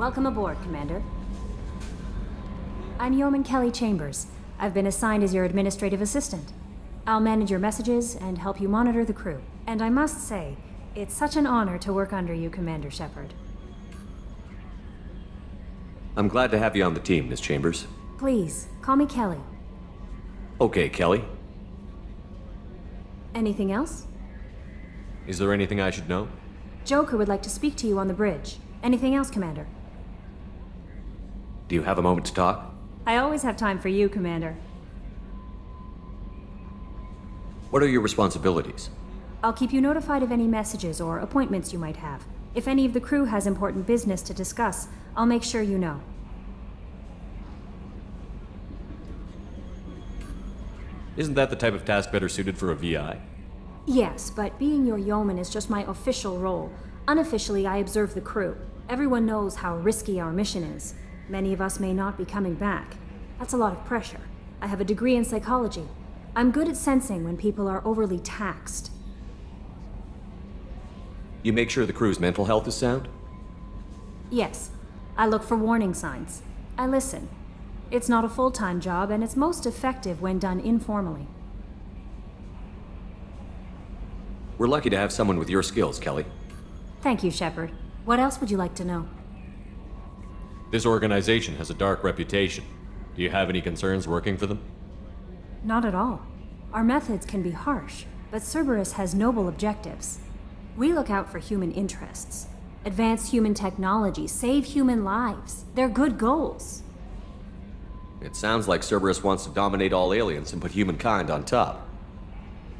Welcome aboard, Commander. I'm Yeoman Kelly Chambers. I've been assigned as your administrative assistant. I'll manage your messages and help you monitor the crew. And I must say, it's such an honor to work under you, Commander Shepard. I'm glad to have you on the team, Miss Chambers. Please, call me Kelly. Okay, Kelly. Anything else? Is there anything I should know? Joker would like to speak to you on the bridge. Anything else, Commander? Do you have a moment to talk? I always have time for you, Commander. What are your responsibilities? I'll keep you notified of any messages or appointments you might have. If any of the crew has important business to discuss, I'll make sure you know. Isn't that the type of task better suited for a VI? Yes, but being your yeoman is just my official role. Unofficially, I observe the crew. Everyone knows how risky our mission is. Many of us may not be coming back. That's a lot of pressure. I have a degree in psychology. I'm good at sensing when people are overly taxed. You make sure the crew's mental health is sound? Yes, I look for warning signs. I listen. It's not a full-time job, and it's most effective when done informally. We're lucky to have someone with your skills, Kelly. Thank you, Shepard. What else would you like to know? This organization has a dark reputation. Do you have any concerns working for them? Not at all. Our methods can be harsh, but Cerberus has noble objectives. We look out for human interests. Advance human technology, save human lives. They're good goals. It sounds like Cerberus wants to dominate all aliens and put humankind on top.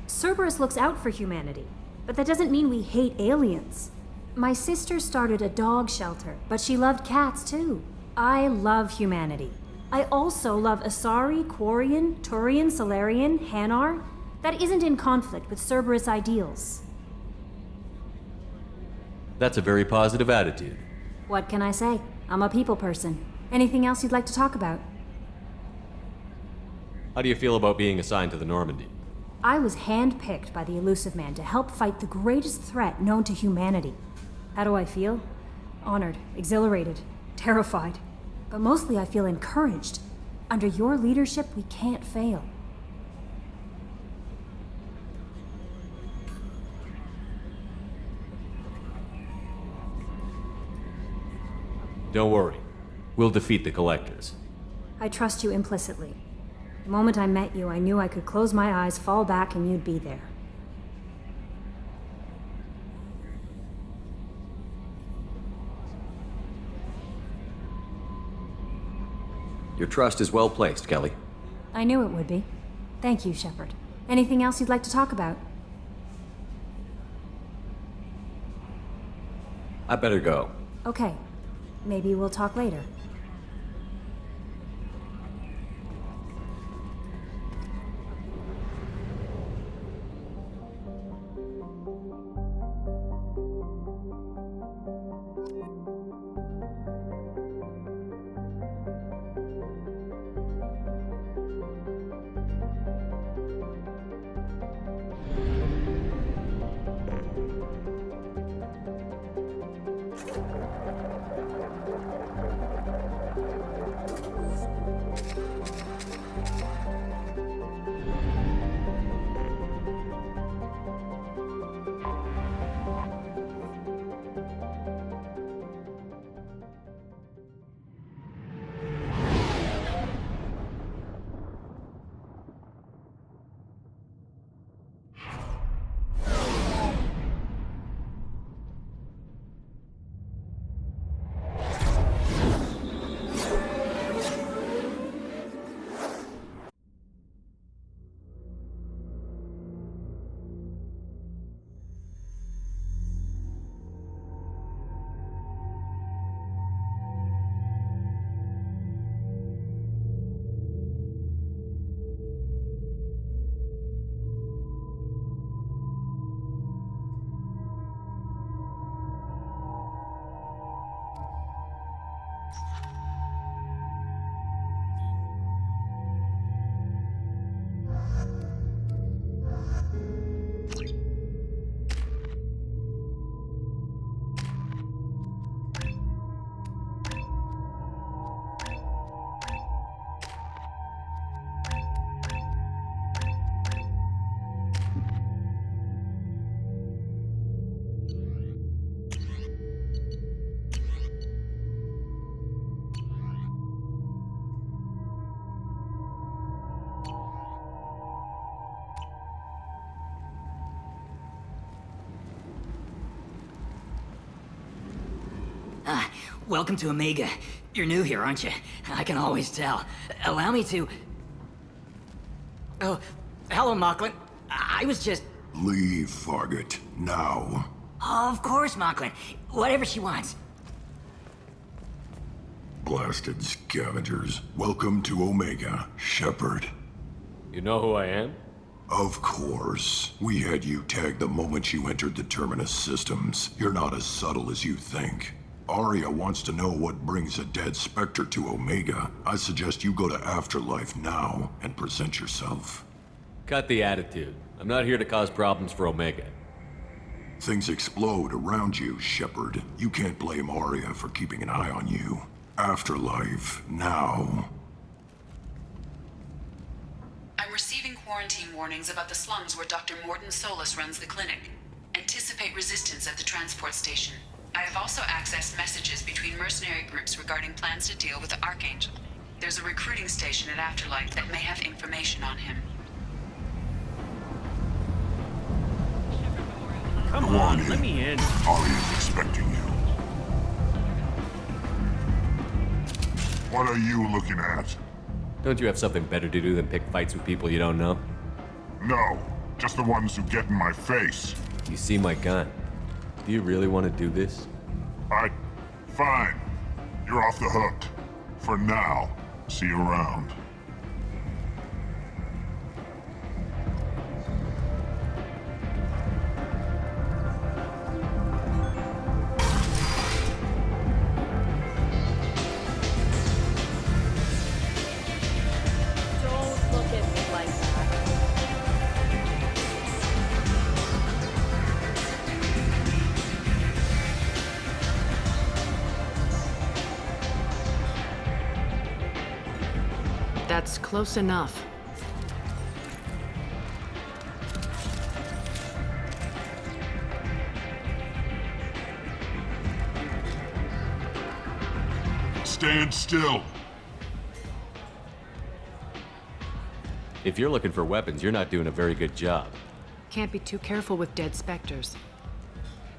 Cerberus looks out for humanity, but that doesn't mean we hate aliens. My sister started a dog shelter, but she loved cats too. I love humanity. I also love Asari, Quarian, Turian, Salarian, Hanar. That isn't in conflict with Cerberus ideals. That's a very positive attitude. What can I say? I'm a people person. Anything else you'd like to talk about? How do you feel about being assigned to the Normandy? I was handpicked by the Illusive Man to help fight the greatest threat known to humanity. How do I feel? Honored, exhilarated, terrified. But mostly I feel encouraged. Under your leadership, we can't fail. Don't worry. We'll defeat the Collectors. I trust you implicitly. The moment I met you, I knew I could close my eyes, fall back, and you'd be there. Your trust is well placed, Kelly. I knew it would be. Thank you, Shepard. Anything else you'd like to talk about? I better go. Okay. Maybe we'll talk later. Welcome to Omega. You're new here, aren't you? I can always tell. Allow me to... Oh, hello, Mocklin. I was just... Leave, Fargate. Now. Of course, Mocklin. Whatever she wants. Blasted scavengers. Welcome to Omega, Shepard. You know who I am? Of course. We had you tagged the moment you entered the Terminus systems. You're not as subtle as you think. Arya wants to know what brings a dead Spectre to Omega. I suggest you go to Afterlife now and present yourself. Cut the attitude. I'm not here to cause problems for Omega. Things explode around you, Shepard. You can't blame Arya for keeping an eye on you. Afterlife, now. I'm receiving quarantine warnings about the slums where Dr. Mordin Solus runs the clinic. Anticipate resistance at the transport station. I have also accessed messages between mercenary groups regarding plans to deal with the Archangel. There's a recruiting station at Afterlife that may have information on him. Come on, let me in. Arya's expecting you. What are you looking at? Don't you have something better to do than pick fights with people you don't know? No, just the ones who get in my face. You see my gun. Do you really want to do this? Fine. You're off the hook. For now. See you around. Don't look at me like that. That's close enough. Stand still. If you're looking for weapons, you're not doing a very good job. Can't be too careful with dead specters.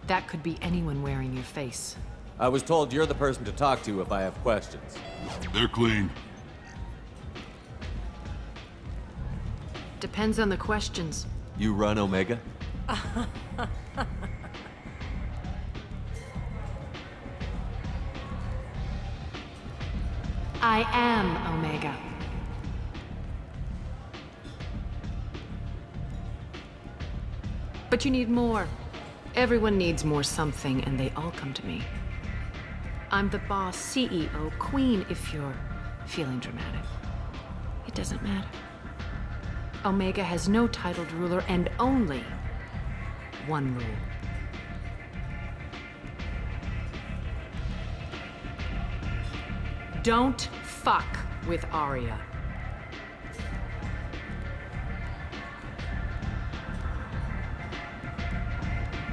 That could be anyone wearing your face. I was told you're the person to talk to if I have questions. They're clean. Depends on the questions. You run Omega? I am Omega. But you need more. Everyone needs more something, and they all come to me. I'm the boss, CEO, queen, if you're feeling dramatic. It doesn't matter. Omega has no titled ruler and only one rule. Don't fuck with Arya.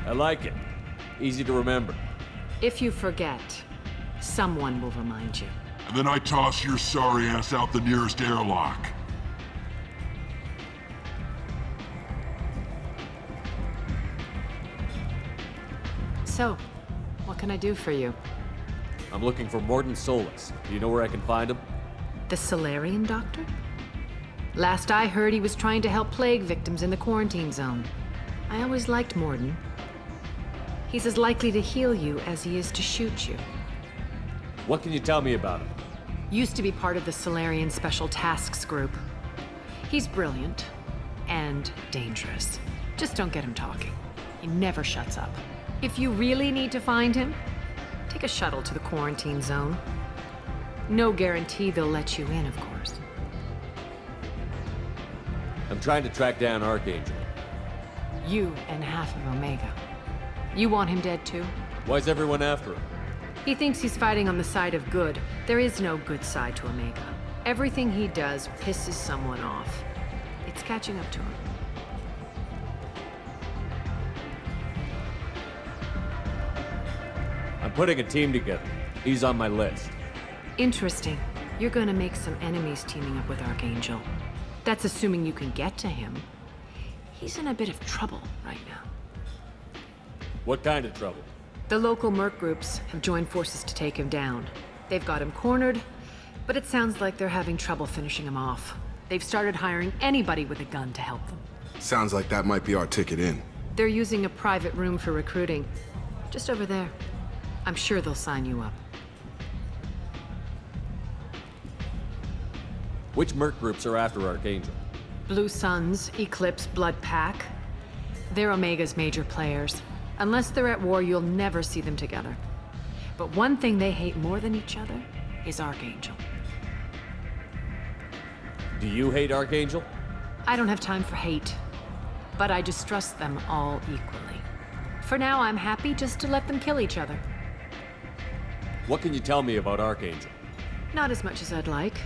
I like it. Easy to remember. If you forget, someone will remind you. And then I toss your sorry ass out the nearest airlock. So, what can I do for you? I'm looking for Mordin Solus. Do you know where I can find him? The Solarian doctor? Last I heard, he was trying to help plague victims in the quarantine zone. I always liked Mordin. He's as likely to heal you as he is to shoot you. What can you tell me about him? Used to be part of the Solarian Special Tasks Group. He's brilliant and dangerous. Just don't get him talking. He never shuts up. If you really need to find him, take a shuttle to the quarantine zone. No guarantee they'll let you in, of course. I'm trying to track down Archangel. You and half of Omega. You want him dead too? Why's everyone after him? He thinks he's fighting on the side of good. There is no good side to Omega. Everything he does pisses someone off. It's catching up to him. I'm putting a team together. He's on my list. Interesting. You're gonna make some enemies teaming up with Archangel. That's assuming you can get to him. He's in a bit of trouble right now. What kind of trouble? The local merc groups have joined forces to take him down. They've got him cornered, but it sounds like they're having trouble finishing him off. They've started hiring anybody with a gun to help them. Sounds like that might be our ticket in. They're using a private room for recruiting. Just over there. I'm sure they'll sign you up. Which merc groups are after Archangel? Blue Suns, Eclipse, Blood Pack. They're Omega's major players. Unless they're at war, you'll never see them together. But one thing they hate more than each other is Archangel. Do you hate Archangel? I don't have time for hate, but I distrust them all equally. For now, I'm happy just to let them kill each other. What can you tell me about Archangel? Not as much as I'd like.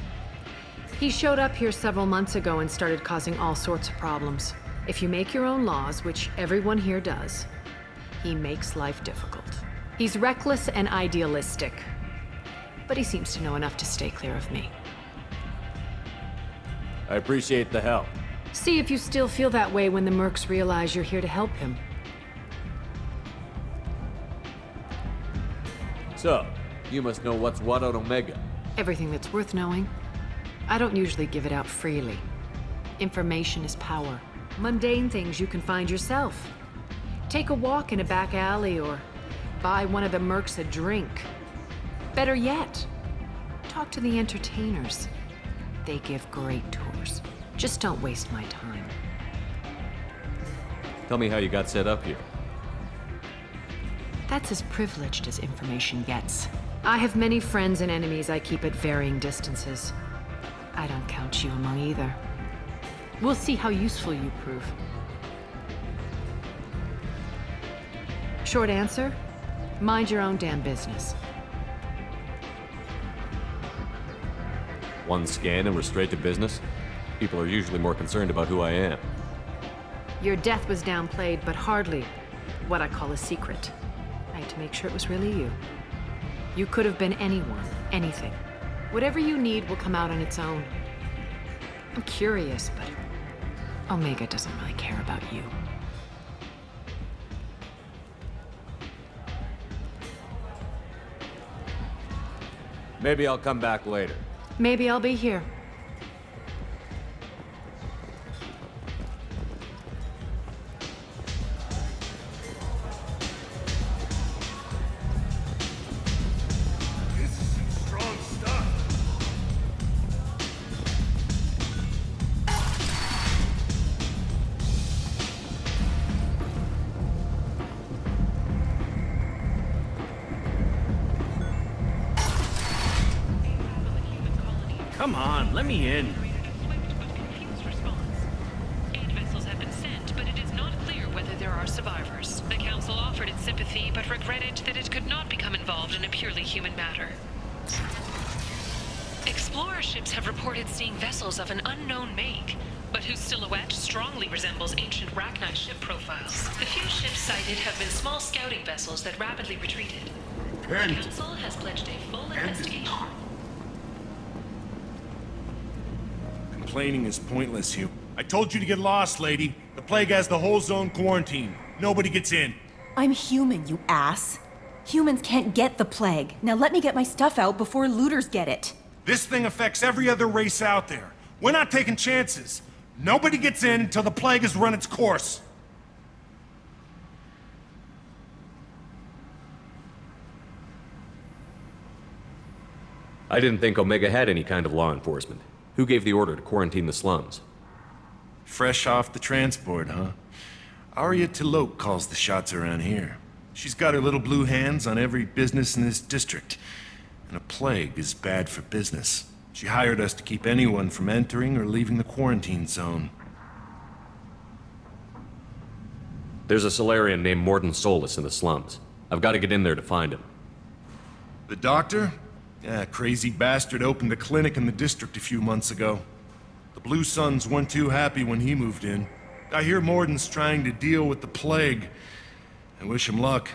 He showed up here several months ago and started causing all sorts of problems. If you make your own laws, which everyone here does, he makes life difficult. He's reckless and idealistic, but he seems to know enough to stay clear of me. I appreciate the help. See if you still feel that way when the mercs realize you're here to help him. So, you must know what's what on Omega. Everything that's worth knowing. I don't usually give it out freely. Information is power. Mundane things you can find yourself. Take a walk in a back alley or buy one of the mercs a drink. Better yet, talk to the entertainers. They give great tours. Just don't waste my time. Tell me how you got set up here. That's as privileged as information gets. I have many friends and enemies I keep at varying distances. I don't count you among either. We'll see how useful you prove. Short answer, mind your own damn business. One scan and we're straight to business? People are usually more concerned about who I am. Your death was downplayed, but hardly what I call a secret. I had to make sure it was really you. You could have been anyone, anything. Whatever you need will come out on its own. I'm curious, but Omega doesn't really care about you. Maybe I'll come back later. Maybe I'll be here. This is some strong stuff. Come on, let me in. Aid vessels have been sent, but it is not clear whether there are survivors. The Council offered its sympathy, but regretted that it could not become involved in a purely human matter. Explorer ships have reported seeing vessels of an unknown make, but whose silhouette strongly resembles ancient Rachni ship profiles. The few ships sighted have been small scouting vessels that rapidly retreated. The Council has pledged a full investigation. Complaining is pointless, Hugh. I told you to get lost, lady. The plague has the whole zone quarantined. Nobody gets in. I'm human, you ass. Humans can't get the plague. Now let me get my stuff out before looters get it. This thing affects every other race out there. We're not taking chances. Nobody gets in until the plague has run its course. I didn't think Omega had any kind of law enforcement. Who gave the order to quarantine the slums? Fresh off the transport, huh? Arya T'Loak calls the shots around here. She's got her little blue hands on every business in this district. And a plague is bad for business. She hired us to keep anyone from entering or leaving the quarantine zone. There's a Salarian named Morden Solis in the slums. I've got to get in there to find him. The doctor? Yeah, crazy bastard opened a clinic in the district a few months ago. The Blue Suns weren't too happy when he moved in. I hear Morden's trying to deal with the plague. I wish him luck,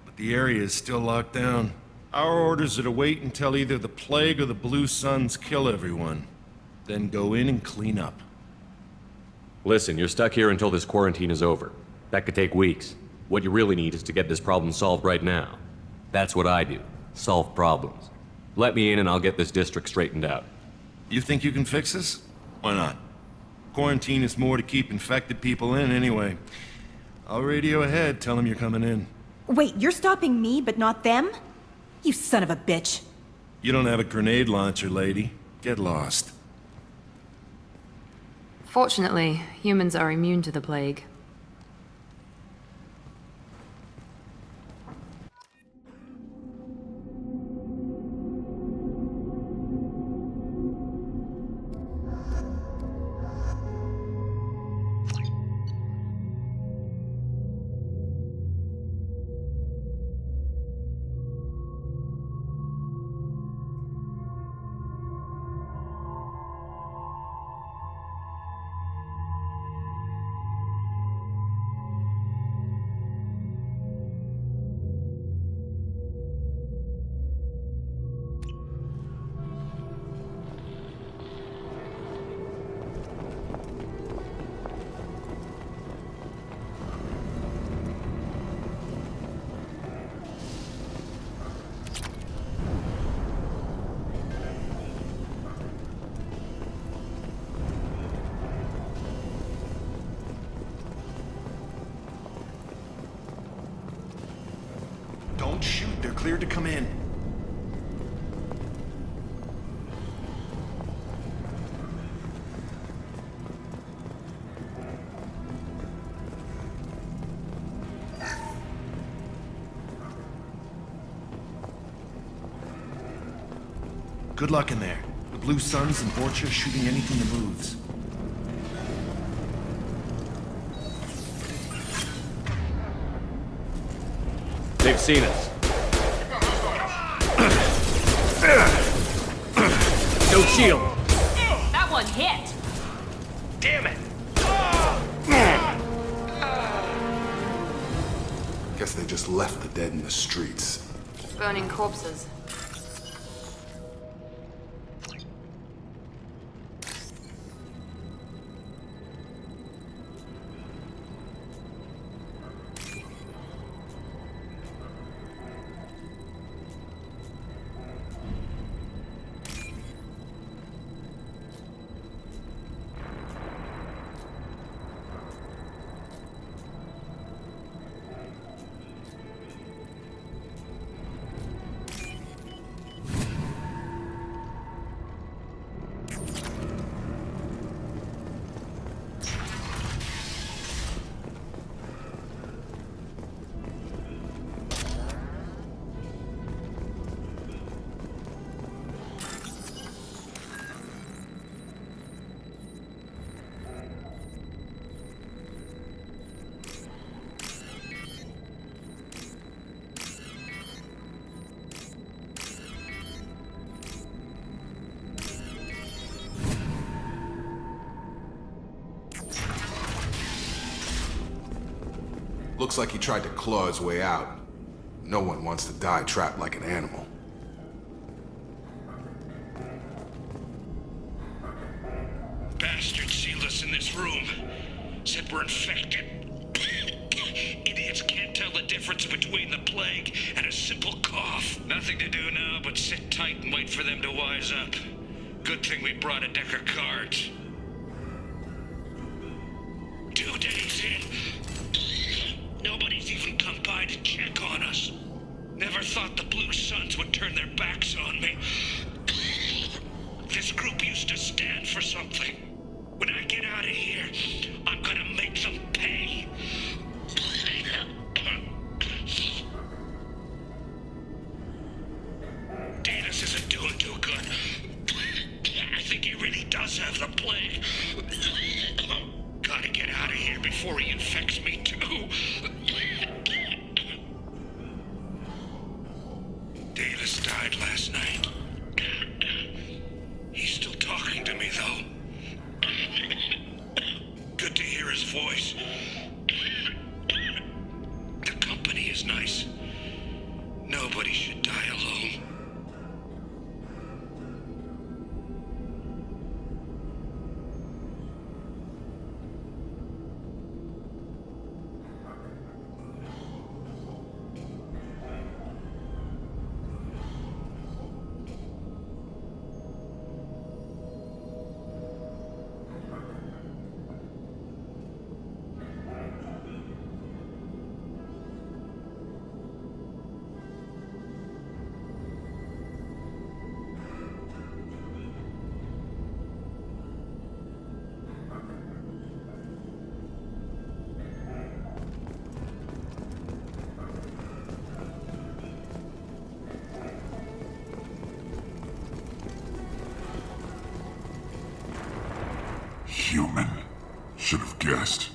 but the area is still locked down. Our orders are to wait until either the plague or the Blue Suns kill everyone. Then go in and clean up. Listen, you're stuck here until this quarantine is over. That could take weeks. What you really need is to get this problem solved right now. That's what I do. Solve problems. Let me in and I'll get this district straightened out. You think you can fix this? Why not? Quarantine is more to keep infected people in anyway. I'll radio ahead, tell them you're coming in. Wait, you're stopping me, but not them? You son of a bitch. You don't have a grenade launcher, lady. Get lost. Fortunately, humans are immune to the plague. Don't shoot, they're cleared to come in. Good luck in there. The Blue Suns and Borcha shooting anything that moves. They've seen us. No shield. That one hit! Damn it! Guess they just left the dead in the streets. Burning corpses. Looks like he tried to claw his way out. No one wants to die trapped like an animal. Bastards sealed us in this room. Said we're infected. Idiots can't tell the difference between the plague and a simple cough. Nothing to do now but sit tight and wait for them to wise up. Good thing we brought a deck of cards. 2 days in. Nobody's even come by to check on us. Never thought the Blue Suns would turn their backs on me. This group used to stand for something. When I get out of here, I'm gonna make them pay. Daedalus isn't doing too good. I think he really does have the plague. Gotta get out of here before he infects me too. Daedalus died last night. He's still talking to me, though. Good to hear his voice. The company is nice. Nobody should die alone. human. Should have guessed.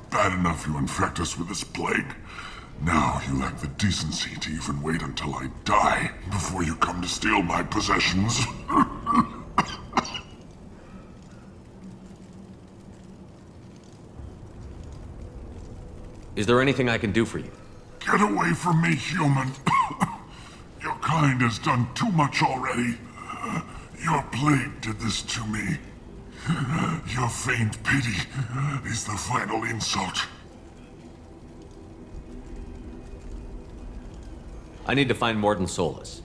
Bad enough you infect us with this plague. Now you lack the decency to even wait until I die before you come to steal my possessions. Is there anything I can do for you? Get away from me, human. Your kind has done too much already. Your plague did this to me. Your feigned pity is the final insult. I need to find Morden Solus.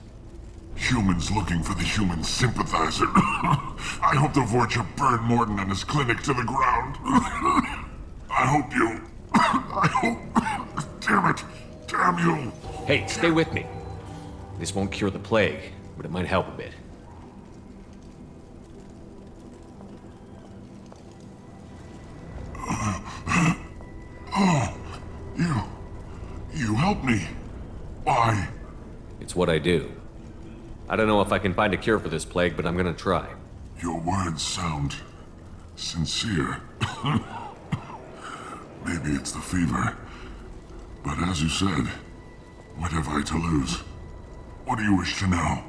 Humans looking for the human sympathizer. I hope the Vorcha burned Morden and his clinic to the ground. I hope you... I hope... Damn it! Damn you! Hey, stay with me. This won't cure the plague, but it might help a bit. Oh, you helped me. Why? It's what I do. I don't know if I can find a cure for this plague, but I'm gonna try. Your words sound sincere. Maybe it's the fever. But as you said, what have I to lose? What do you wish to know?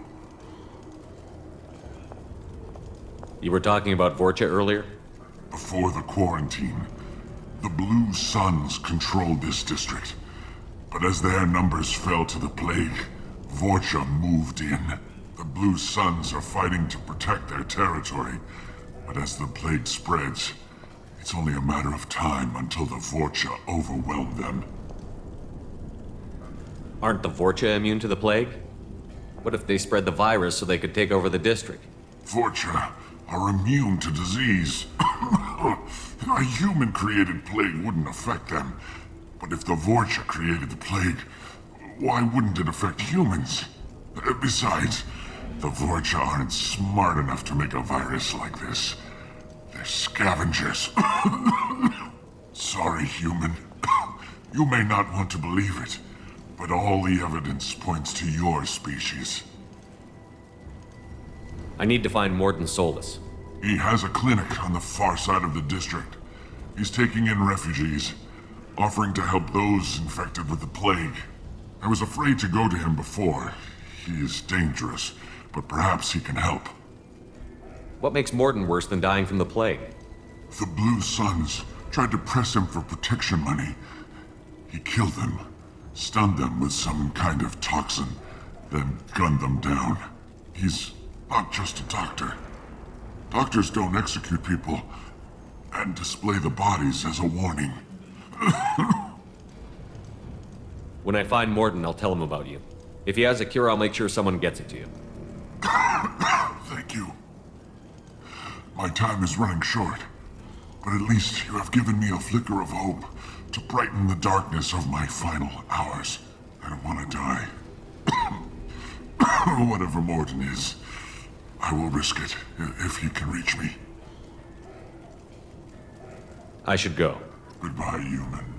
You were talking about Vorcha earlier? Before the quarantine, the Blue Suns controlled this district. But as their numbers fell to the plague, Vorcha moved in. The Blue Suns are fighting to protect their territory. But as the plague spreads, it's only a matter of time until the Vorcha overwhelm them. Aren't the Vorcha immune to the plague? What if they spread the virus so they could take over the district? Vorcha are immune to disease. A human-created plague wouldn't affect them. But if the Vorcha created the plague, why wouldn't it affect humans? Besides, the Vorcha aren't smart enough to make a virus like this. They're scavengers. Sorry, human. You may not want to believe it, but all the evidence points to your species. I need to find Morden Solus. He has a clinic on the far side of the district. He's taking in refugees, offering to help those infected with the plague. I was afraid to go to him before. He is dangerous, but perhaps he can help. What makes Morden worse than dying from the plague? The Blue Suns tried to press him for protection money. He killed them, stunned them with some kind of toxin, then gunned them down. He's not just a doctor. Doctors don't execute people and display the bodies as a warning. When I find Morden, I'll tell him about you. If he has a cure, I'll make sure someone gets it to you. Thank you. My time is running short, but at least you have given me a flicker of hope to brighten the darkness of my final hours. I don't want to die. Whatever Morden is, I will risk it if he can reach me. I should go. Goodbye, human.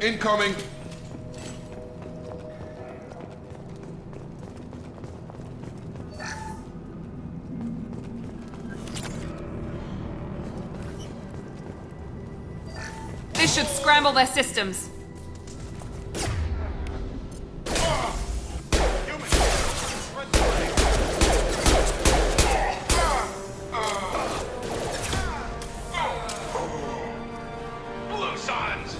Incoming! This should scramble their systems. Blue Suns!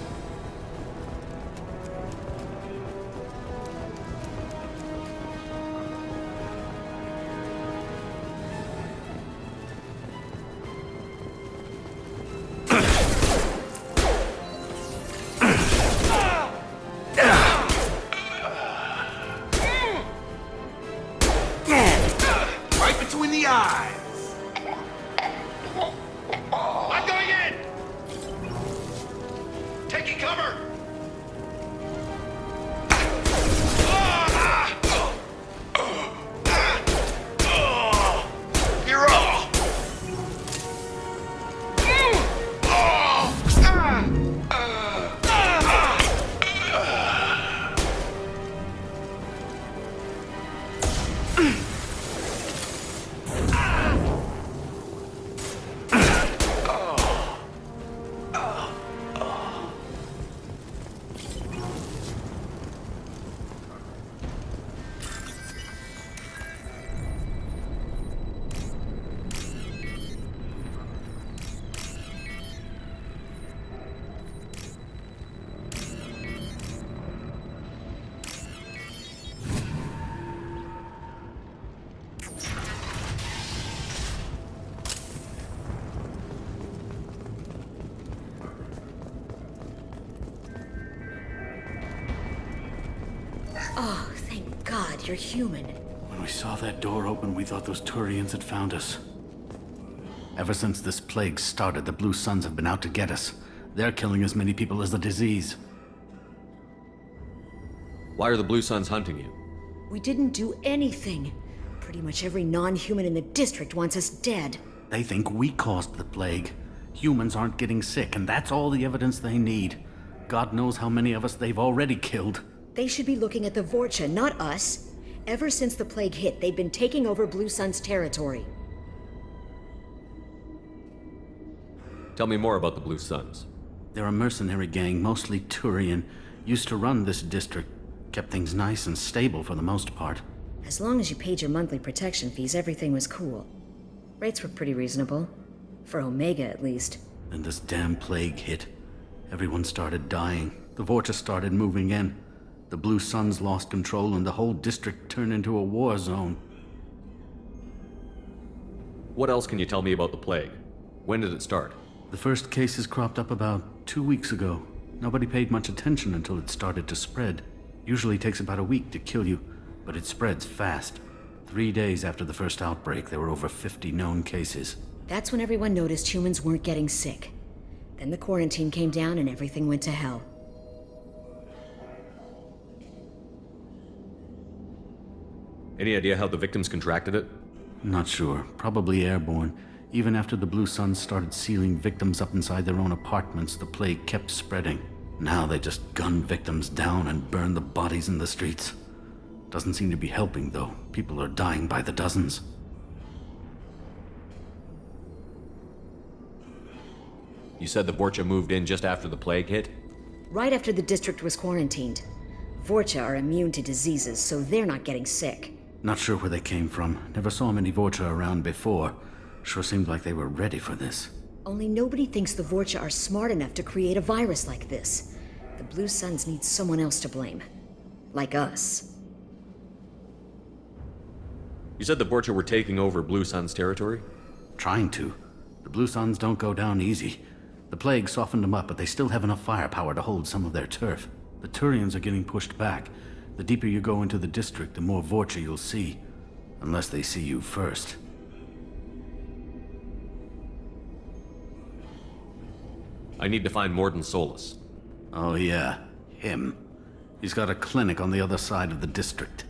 Right between the eyes! I'm going in! Taking cover! You're up! Oh, thank God you're human. When we saw that door open, we thought those Turians had found us. Ever since this plague started, the Blue Suns have been out to get us. They're killing as many people as the disease. Why are the Blue Suns hunting you? We didn't do anything. Pretty much every non-human in the district wants us dead. They think we caused the plague. Humans aren't getting sick, and that's all the evidence they need. God knows how many of us they've already killed. They should be looking at the Vorcha, not us. Ever since the plague hit, they've been taking over Blue Sun's territory. Tell me more about the Blue Suns. They're a mercenary gang, mostly Turian. Used to run this district. Kept things nice and stable for the most part. As long as you paid your monthly protection fees, everything was cool. Rates were pretty reasonable. For Omega, at least. Then this damn plague hit. Everyone started dying. The Vorcha started moving in. The Blue Suns lost control and the whole district turned into a war zone. What else can you tell me about the plague? When did it start? The first cases cropped up about 2 weeks ago. Nobody paid much attention until it started to spread. Usually takes about a week to kill you, but it spreads fast. 3 days after the first outbreak, there were over 50 known cases. That's when everyone noticed humans weren't getting sick. Then the quarantine came down and everything went to hell. Any idea how the victims contracted it? Not sure. Probably airborne. Even after the Blue Suns started sealing victims up inside their own apartments, the plague kept spreading. Now they just gun victims down and burn the bodies in the streets. Doesn't seem to be helping, though. People are dying by the dozens. You said the Vorcha moved in just after the plague hit? Right after the district was quarantined. Vorcha are immune to diseases, so they're not getting sick. Not sure where they came from. Never saw many Vorcha around before. Sure seemed like they were ready for this. Only nobody thinks the Vorcha are smart enough to create a virus like this. The Blue Suns need someone else to blame. Like us. You said the Vorcha were taking over Blue Sun's territory? Trying to. The Blue Suns don't go down easy. The plague softened them up, but they still have enough firepower to hold some of their turf. The Turians are getting pushed back. The deeper you go into the district, the more Vorcha you'll see. Unless they see you first. I need to find Morden Solus. Oh yeah, him. He's got a clinic on the other side of the district.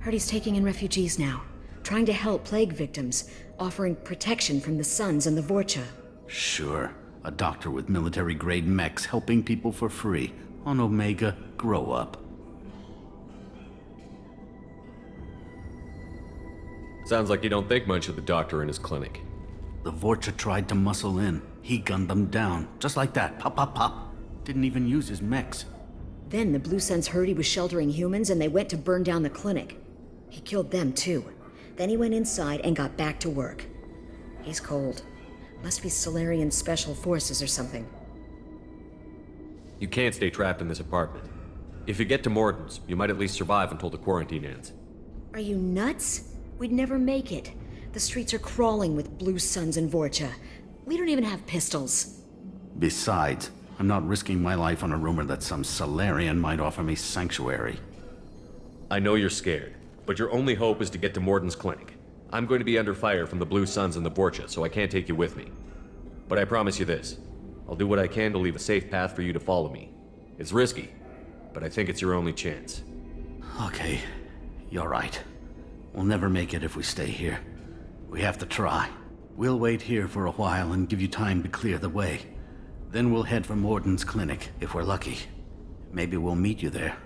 Heard he's taking in refugees now. Trying to help plague victims. Offering protection from the Suns and the Vorcha. Sure. A doctor with military-grade mechs helping people for free. On Omega, grow up. Sounds like you don't think much of the doctor and his clinic. The Vorcha tried to muscle in. He gunned them down, just like that. Pop, pop, pop. Didn't even use his mechs. Then the Blue Suns heard he was sheltering humans and they went to burn down the clinic. He killed them too. Then he went inside and got back to work. He's cold. Must be Solarian Special Forces or something. You can't stay trapped in this apartment. If you get to Morton's, you might at least survive until the quarantine ends. Are you nuts? We'd never make it. The streets are crawling with Blue Suns and Vorcha. We don't even have pistols. Besides, I'm not risking my life on a rumor that some Solarian might offer me sanctuary. I know you're scared, but your only hope is to get to Morton's clinic. I'm going to be under fire from the Blue Suns and the Vorcha, so I can't take you with me. But I promise you this. I'll do what I can to leave a safe path for you to follow me. It's risky, but I think it's your only chance. Okay, you're right. We'll never make it if we stay here. We have to try. We'll wait here for a while and give you time to clear the way. Then we'll head for Morton's clinic, if we're lucky. Maybe we'll meet you there.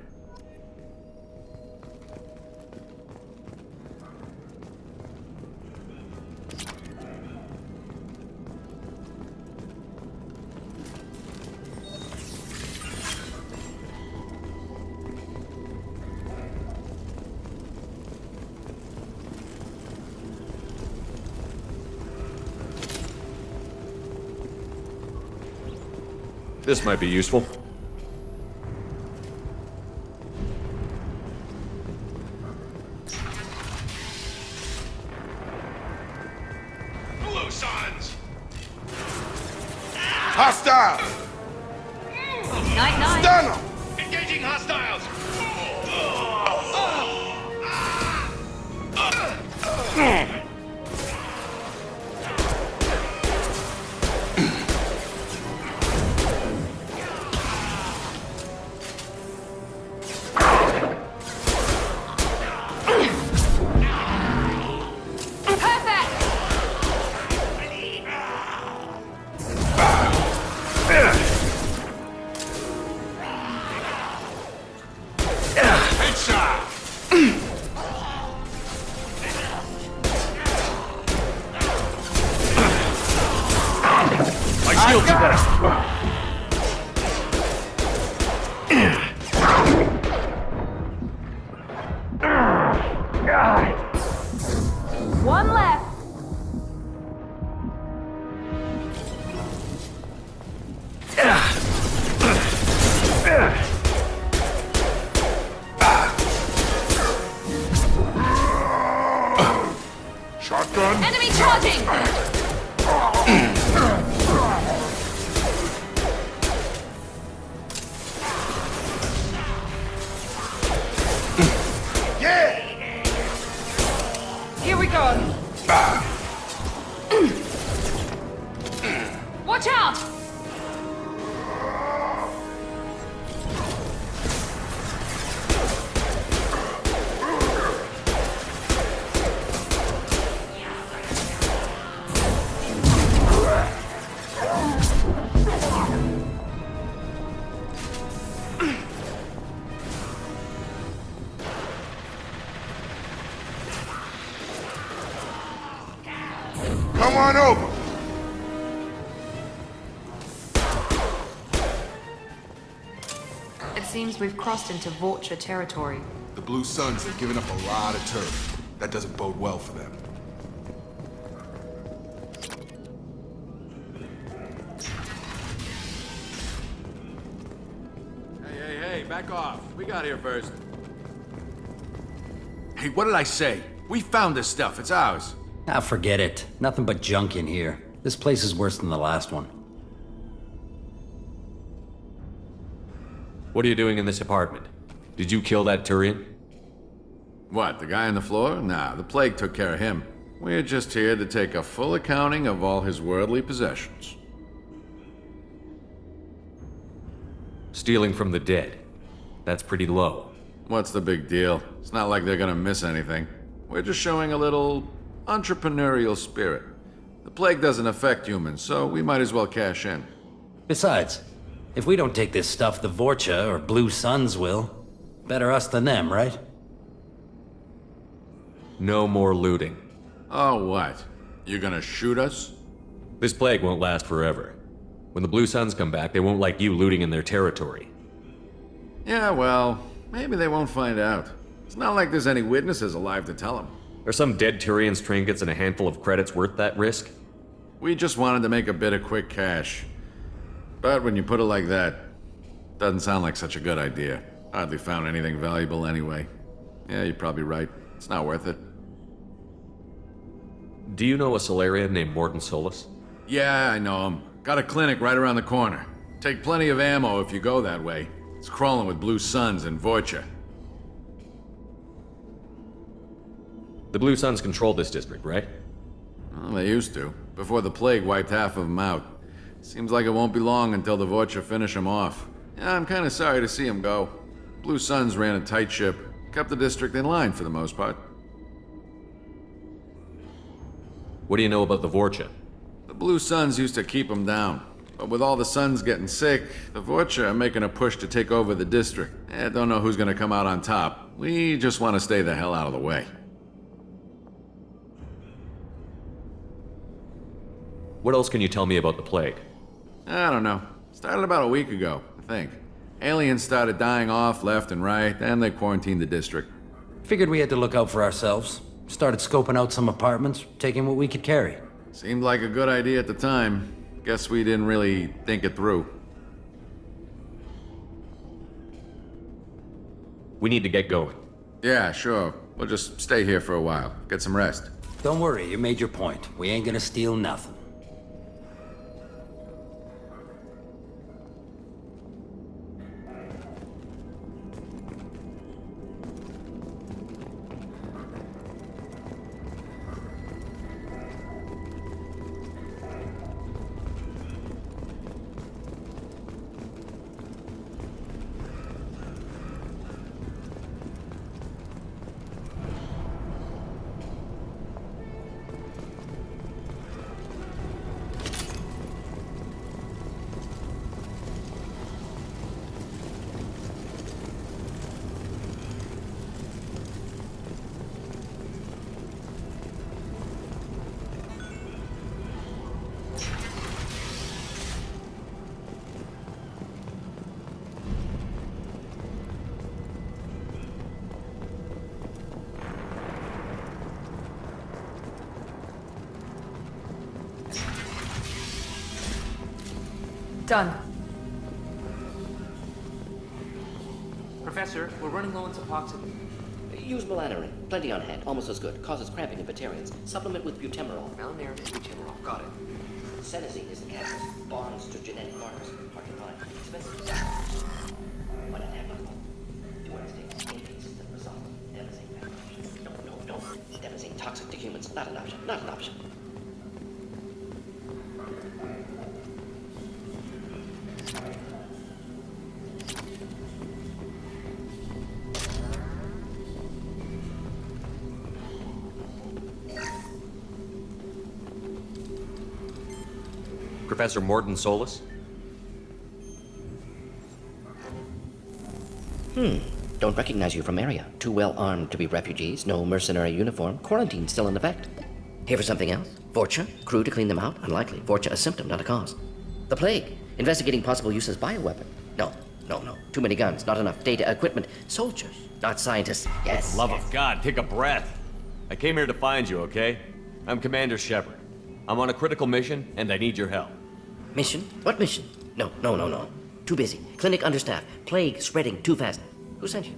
This might be useful. Blue Suns! Hostile! Night, night. Stun 'em! Engaging hostiles! One left. Shotgun! Enemy charging! Here we go. Watch out! Come on over! It seems we've crossed into Vorcha territory. The Blue Suns have given up a lot of turf. That doesn't bode well for them. Hey, back off. We got here first. Hey, what did I say? We found this stuff. It's ours. Ah, forget it. Nothing but junk in here. This place is worse than the last one. What are you doing in this apartment? Did you kill that Turian? What, the guy on the floor? Nah, the plague took care of him. We're just here to take a full accounting of all his worldly possessions. Stealing from the dead. That's pretty low. What's the big deal? It's not like they're gonna miss anything. We're just showing a little entrepreneurial spirit. The plague doesn't affect humans, so we might as well cash in. Besides, If we don't take this stuff, the Vorcha or Blue Suns will. Better us than them, right? No more looting. Oh, what? You gonna shoot us? This plague won't last forever. When the Blue Suns come back, they won't like you looting in their territory. Yeah, well, maybe they won't find out. It's not like there's any witnesses alive to tell them. Are some dead Tyrians trinkets and a handful of credits worth that risk? We just wanted to make a bit of quick cash. But when you put it like that, doesn't sound like such a good idea. Hardly found anything valuable anyway. Yeah, you're probably right. It's not worth it. Do you know a Solarian named Mordin Solus? Yeah, I know him. Got a clinic right around the corner. Take plenty of ammo if you go that way. It's crawling with Blue Suns and Vorcha. The Blue Suns control this district, right? Well, they used to, before the plague wiped half of them out. Seems like it won't be long until the Vorcha finish them off. Yeah, I'm kinda sorry to see them go. Blue Suns ran a tight ship, kept the district in line for the most part. What do you know about the Vorcha? The Blue Suns used to keep them down. But with all the Suns getting sick, the Vorcha are making a push to take over the district. Don't know who's gonna come out on top. We just want to stay the hell out of the way. What else can you tell me about the plague? I don't know. Started about a week ago, I think. Aliens started dying off left and right, and they quarantined the district. Figured we had to look out for ourselves. Started scoping out some apartments, taking what we could carry. Seemed like a good idea at the time. Guess we didn't really think it through. We need to get going. Yeah, sure. We'll just stay here for a while. Get some rest. Don't worry, you made your point. We ain't gonna steal nothing. Done. Professor, we're running low on Suboxone. Use melanorin. Plenty on hand. Almost as good. Causes cramping in Batarians. Supplement with butemerol. Melanorin and butemerol. Got it. Senescine is the catalyst. Bonds to genetic markers. Hard to find. Expensive. What an applicable. To instincts. Inconsistent results. Devastating application. No. Devastating toxic to humans. Not an option. Not an option. Professor Mordin Solus? Don't recognize you from area. Too well armed to be refugees. No mercenary uniform. Quarantine still in effect. Here for something else? Vorcha? Crew to clean them out? Unlikely. Vorcha a symptom, not a cause. The plague. Investigating possible use as bioweapon. No. Too many guns. Not enough data, equipment. Soldiers, not scientists. Yes. Love of God, take a breath. I came here to find you, okay? I'm Commander Shepard. I'm on a critical mission, and I need your help. Mission? What mission? No. Too busy. Clinic understaffed. Plague spreading too fast. Who sent you?